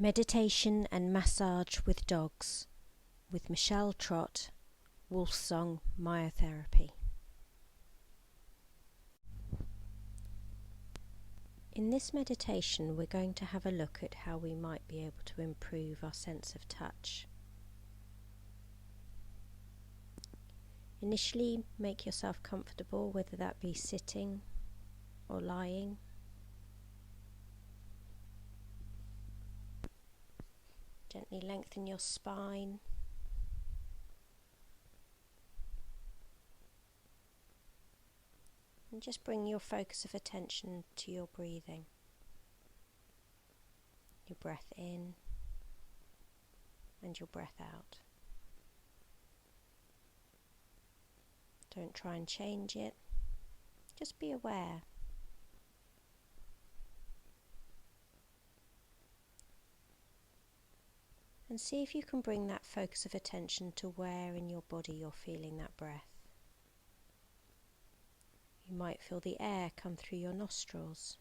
Meditation and Massage with Dogs with Michelle Trott, Wolfsong Myotherapy. In this meditation, we're going to have a look at how we might be able to improve our sense of touch. Initially, make yourself comfortable, whether that be sitting or lying. Gently lengthen your spine. And just bring your focus of attention to your breathing. Your breath in and your breath out. Don't try and change it. Just be aware. And see if you can bring that focus of attention to where in your body you're feeling that breath. You might feel the air come through your nostrils.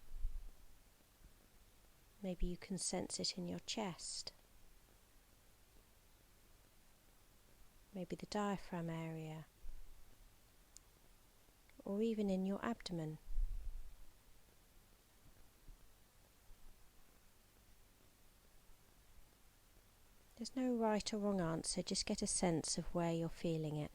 Maybe you can sense it in your chest. Maybe the diaphragm area. Or even in your abdomen. There's no right or wrong answer, just get a sense of where you're feeling it.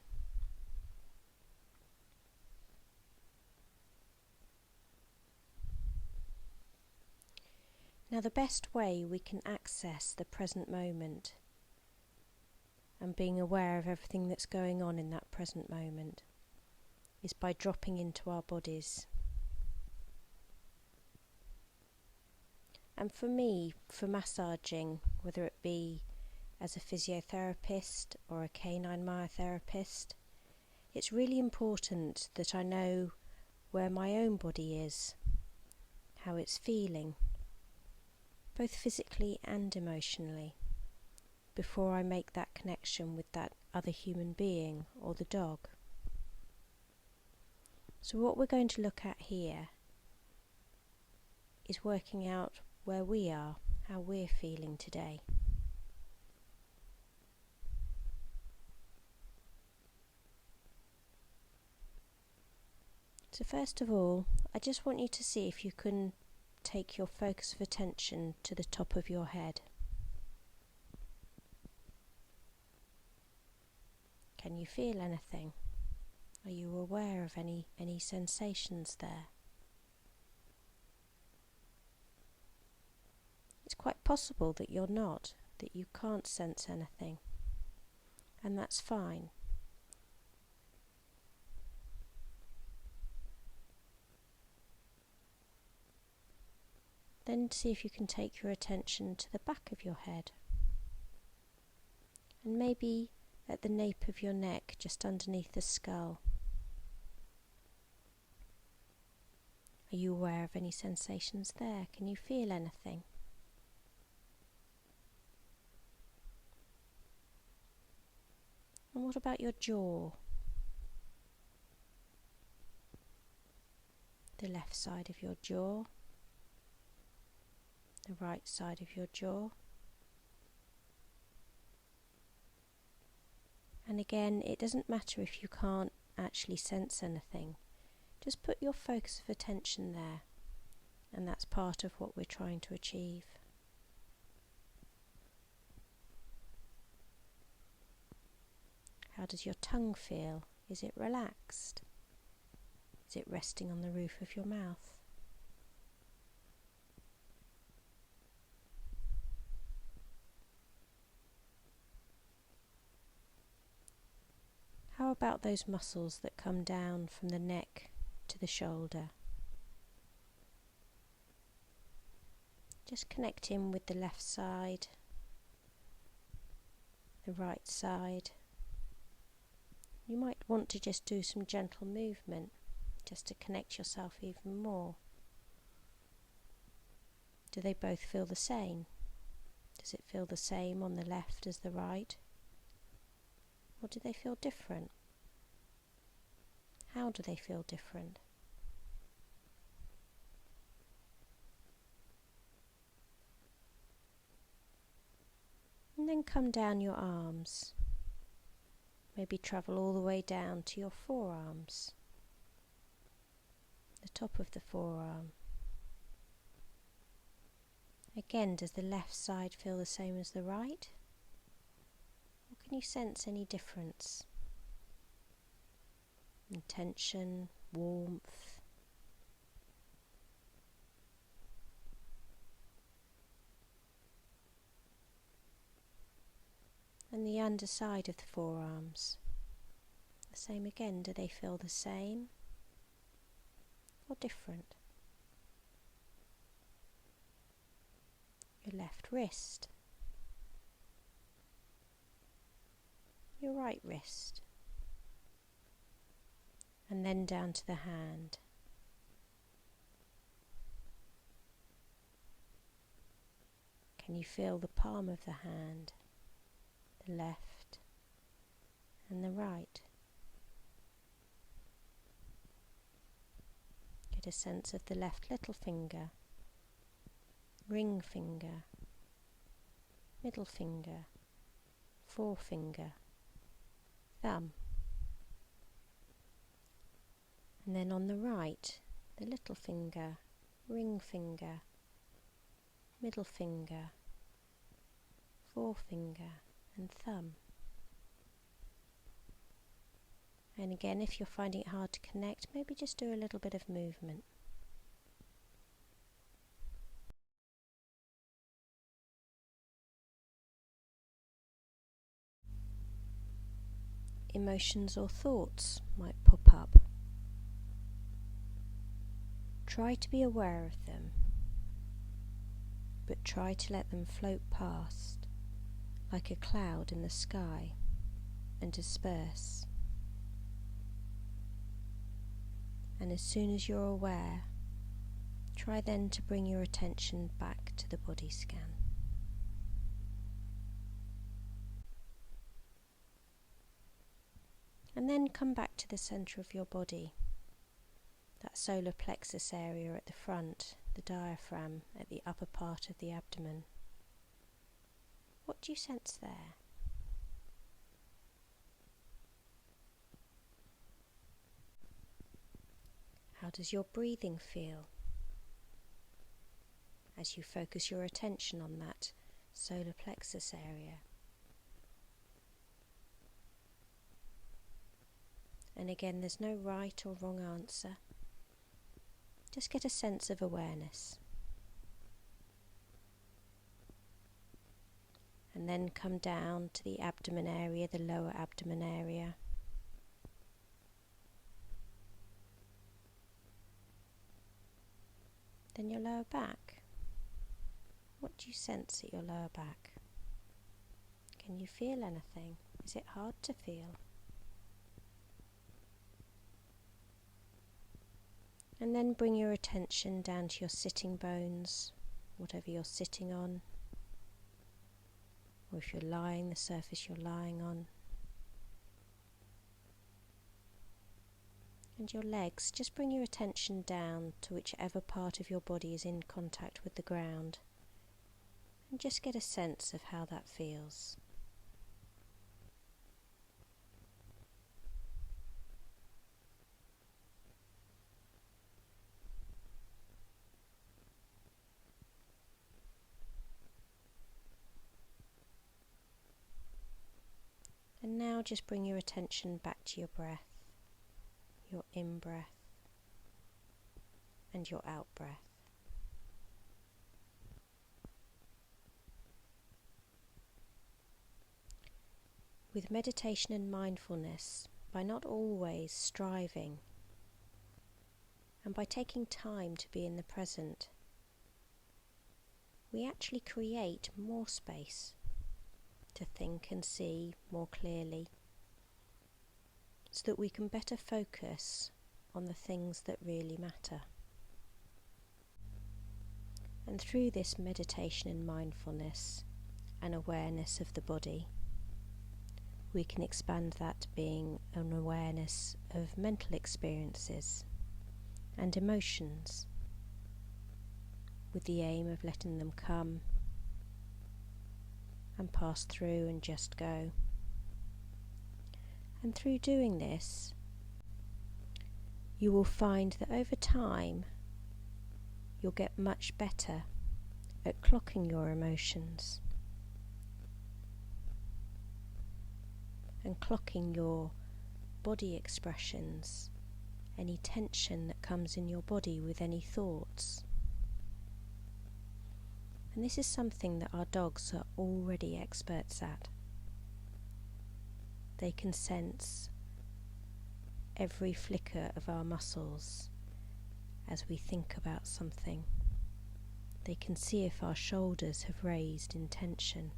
Now, the best way we can access the present moment and being aware of everything that's going on in that present moment is by dropping into our bodies. And for me, for massaging, whether it be as a physiotherapist or a canine myotherapist, it's really important that I know where my own body is, how it's feeling, both physically and emotionally, before I make that connection with that other human being or the dog. So what we're going to look at here is working out where we are, how we're feeling today. So first of all, I just want you to see if you can take your focus of attention to the top of your head. Can you feel anything? Are you aware of any sensations there? It's quite possible that you're not, that you can't sense anything, and that's fine. Then see if you can take your attention to the back of your head, and maybe at the nape of your neck, just underneath the skull. Are you aware of any sensations there? Can you feel anything? And what about your jaw? The left side of your jaw, the right side of your jaw. And again, it doesn't matter if you can't actually sense anything. Just put your focus of attention there, and that's part of what we're trying to achieve. How does your tongue feel? Is it relaxed? Is it resting on the roof of your mouth? How about those muscles that come down from the neck to the shoulder? Just connect in with the left side, the right side. You might want to just do some gentle movement just to connect yourself even more. Do they both feel the same? Does it feel the same on the left as the right? Or do they feel different? How do they feel different? then come down your arms. Maybe travel all the way down to your forearms, the top of the forearm. Again, does the left side feel the same as the right? Or can you sense any difference? Tension, warmth. And the underside of the forearms. The same again, do they feel the same or different? Your left wrist, your right wrist, and then down to the hand. Can you feel the palm of the hand, the left and the right? Get a sense of the left little finger, ring finger, middle finger, forefinger, thumb. And then on the right, the little finger, ring finger, middle finger, forefinger and thumb. And again, if you're finding it hard to connect, maybe just do a little bit of movement. Emotions or thoughts might pop up. Try to be aware of them, but try to let them float past like a cloud in the sky and disperse. And as soon as you're aware, try then to bring your attention back to the body scan. And then come back to the centre of your body, that solar plexus area at the front, the diaphragm at the upper part of the abdomen. What do you sense there? How does your breathing feel as you focus your attention on that solar plexus area? And again, there's no right or wrong answer. Just get a sense of awareness. And then come down to the abdomen area, the lower abdomen area. Then your lower back. What do you sense at your lower back? Can you feel anything? Is it hard to feel? And then bring your attention down to your sitting bones, whatever you're sitting on, or if you're lying, the surface you're lying on. And your legs, just bring your attention down to whichever part of your body is in contact with the ground, and just get a sense of how that feels. And now just bring your attention back to your breath, your in-breath and your out-breath. With meditation and mindfulness, by not always striving, and by taking time to be in the present, we actually create more space to think and see more clearly, so that we can better focus on the things that really matter. And through this meditation and mindfulness and awareness of the body, we can expand that to being an awareness of mental experiences and emotions, with the aim of letting them come and pass through and just go. And through doing this, you will find that over time you'll get much better at clocking your emotions and clocking your body expressions, any tension that comes in your body with any thoughts. And this is something that our dogs are already experts at. They can sense every flicker of our muscles as we think about something. They can see if our shoulders have raised in tension,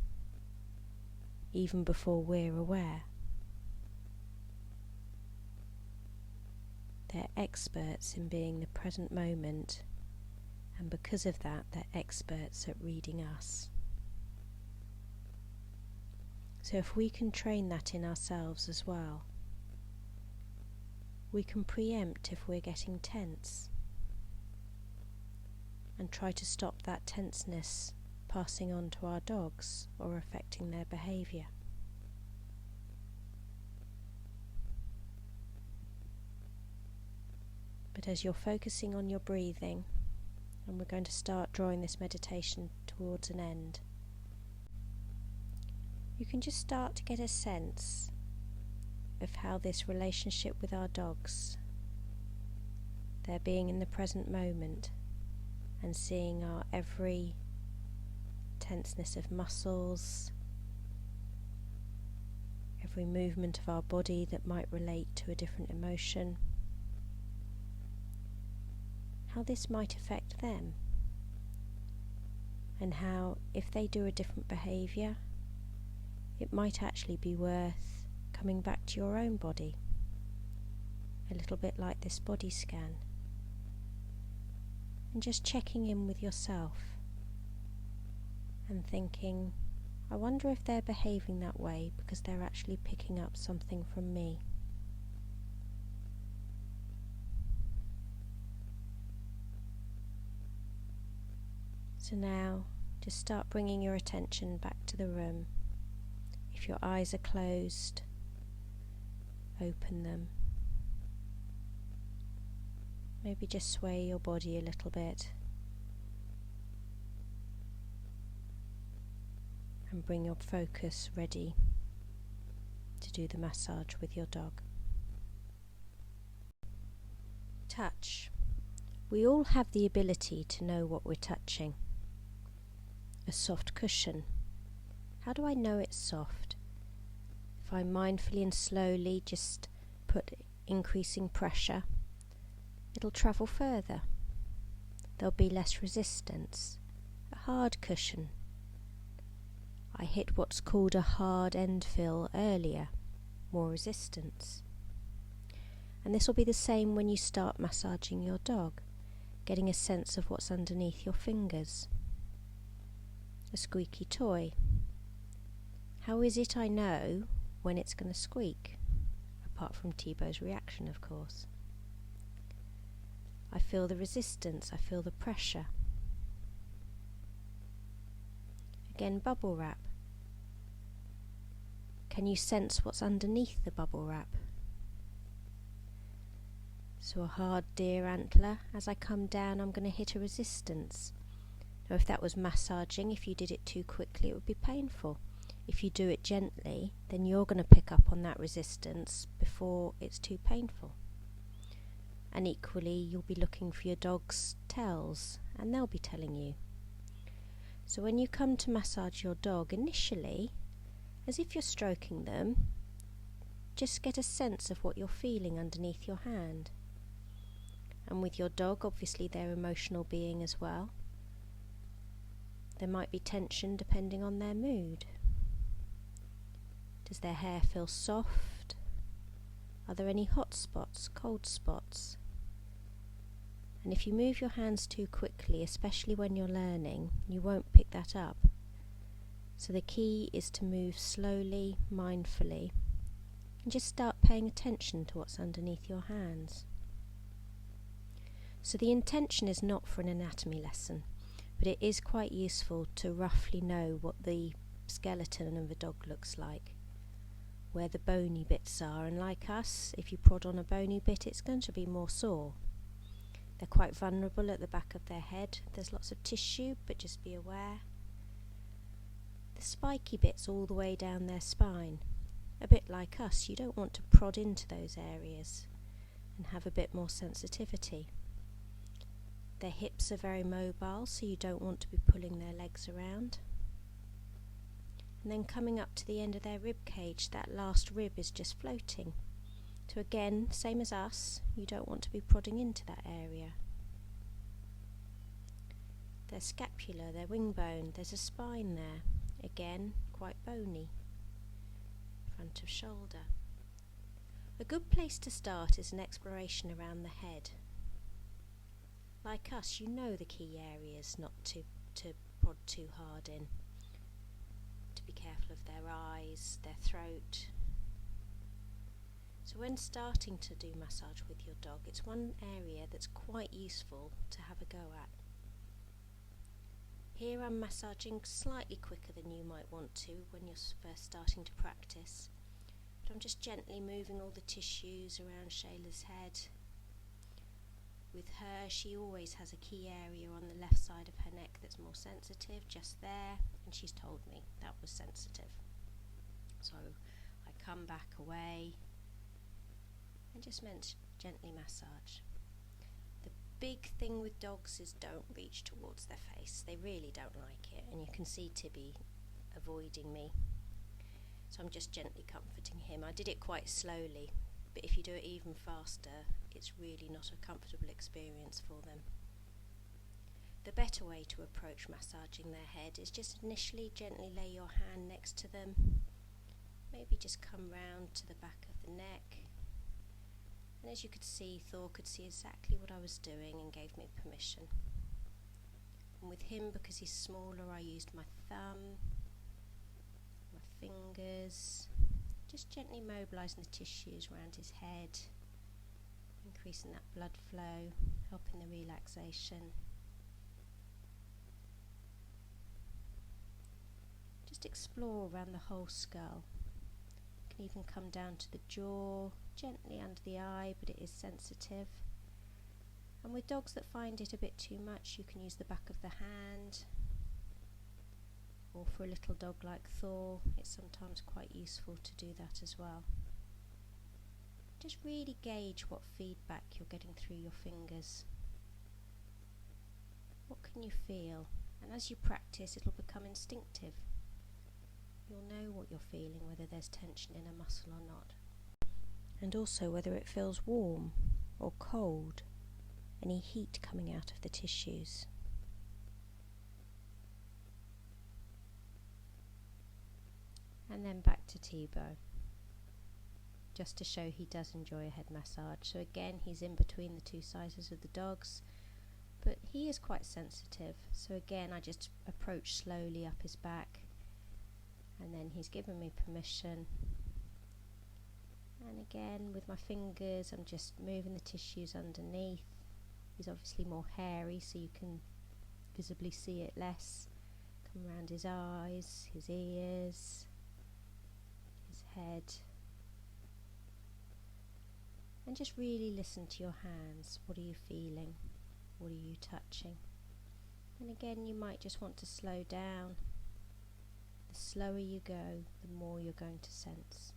even before we're aware. They're experts in being the present moment, and because of that, they're experts at reading us. So if we can train that in ourselves as well, we can preempt if we're getting tense and try to stop that tenseness passing on to our dogs or affecting their behaviour. But as you're focusing on your breathing, and we're going to start drawing this meditation towards an end, you can just start to get a sense of how this relationship with our dogs, their being in the present moment and seeing our every tenseness of muscles, every movement of our body that might relate to a different emotion, how this might affect them, and how if they do a different behaviour, it might actually be worth coming back to your own body, a little bit like this body scan, and just checking in with yourself and thinking, I wonder if they're behaving that way because they're actually picking up something from me. So now, just start bringing your attention back to the room. If your eyes are closed, open them. Maybe just sway your body a little bit and bring your focus ready to do the massage with your dog. Touch. We all have the ability to know what we're touching. A soft cushion. How do I know it's soft? If I mindfully and slowly just put increasing pressure, it'll travel further. There'll be less resistance. A hard cushion. I hit what's called a hard end fill earlier, more resistance. And this will be the same when you start massaging your dog, getting a sense of what's underneath your fingers. A squeaky toy. How is it I know when it's going to squeak? Apart from Thibaut's reaction, of course. I feel the resistance, I feel the pressure. Again, bubble wrap. Can you sense what's underneath the bubble wrap? So a hard deer antler, as I come down I'm going to hit a resistance. Now if that was massaging, if you did it too quickly it would be painful. If you do it gently, then you're going to pick up on that resistance before it's too painful. And equally you'll be looking for your dog's tells, and they'll be telling you. So when you come to massage your dog initially, as if you're stroking them, just get a sense of what you're feeling underneath your hand. And with your dog, obviously they're emotional being as well. There might be tension depending on their mood. Does their hair feel soft? Are there any hot spots, cold spots? And if you move your hands too quickly, especially when you're learning, you won't pick that up. So the key is to move slowly, mindfully, and just start paying attention to what's underneath your hands. So the intention is not for an anatomy lesson, but it is quite useful to roughly know what the skeleton of a dog looks like, where the bony bits are, and like us, if you prod on a bony bit it's going to be more sore. They're quite vulnerable at the back of their head. There's lots of tissue, but just be aware. The spiky bits all the way down their spine, a bit like us, you don't want to prod into those areas and have a bit more sensitivity. Their hips are very mobile, so you don't want to be pulling their legs around. And then coming up to the end of their rib cage, that last rib is just floating. So again, same as us, you don't want to be prodding into that area. Their scapula, their wing bone, there's a spine there, again quite bony, front of shoulder. A good place to start is an exploration around the head. Like us, you know the key areas not to prod too hard in. To be careful of their eyes, their throat. So when starting to do massage with your dog, it's one area that's quite useful to have a go at. Here I'm massaging slightly quicker than you might want to when you're first starting to practice. But I'm just gently moving all the tissues around Shayla's head. With her, she always has a key area on the left side of her neck that's more sensitive, just there, and she's told me that was sensitive. So I come back away and just gently massage. The big thing with dogs is don't reach towards their face. They really don't like it, and you can see Tibby avoiding me. So I'm just gently comforting him. I did it quite slowly, but if you do it even faster, it's really not a comfortable experience for them. The better way to approach massaging their head is just initially gently lay your hand next to them. Maybe just come round to the back of the neck. And as you could see, Thor could see exactly what I was doing and gave me permission. And with him, because he's smaller, I used my thumb, my fingers, just gently mobilising the tissues around his head, increasing that blood flow, helping the relaxation. Just explore around the whole skull. You can even come down to the jaw, gently under the eye, but it is sensitive. And with dogs that find it a bit too much, you can use the back of the hand. Or for a little dog like Thor, it's sometimes quite useful to do that as well. Just really gauge what feedback you're getting through your fingers. What can you feel? And as you practice, it'll become instinctive. You'll know what you're feeling, whether there's tension in a muscle or not. And also whether it feels warm or cold, any heat coming out of the tissues. And then back to Tebow, just to show he does enjoy a head massage. So again, he's in between the two sizes of the dogs, but he is quite sensitive. So again, I just approach slowly up his back, and then he's given me permission. And again, with my fingers, I'm just moving the tissues underneath. He's obviously more hairy, so you can visibly see it less. Come around his eyes, his ears, his head. And just really listen to your hands. What are you feeling? What are you touching? And again, you might just want to slow down. The slower you go, the more you're going to sense.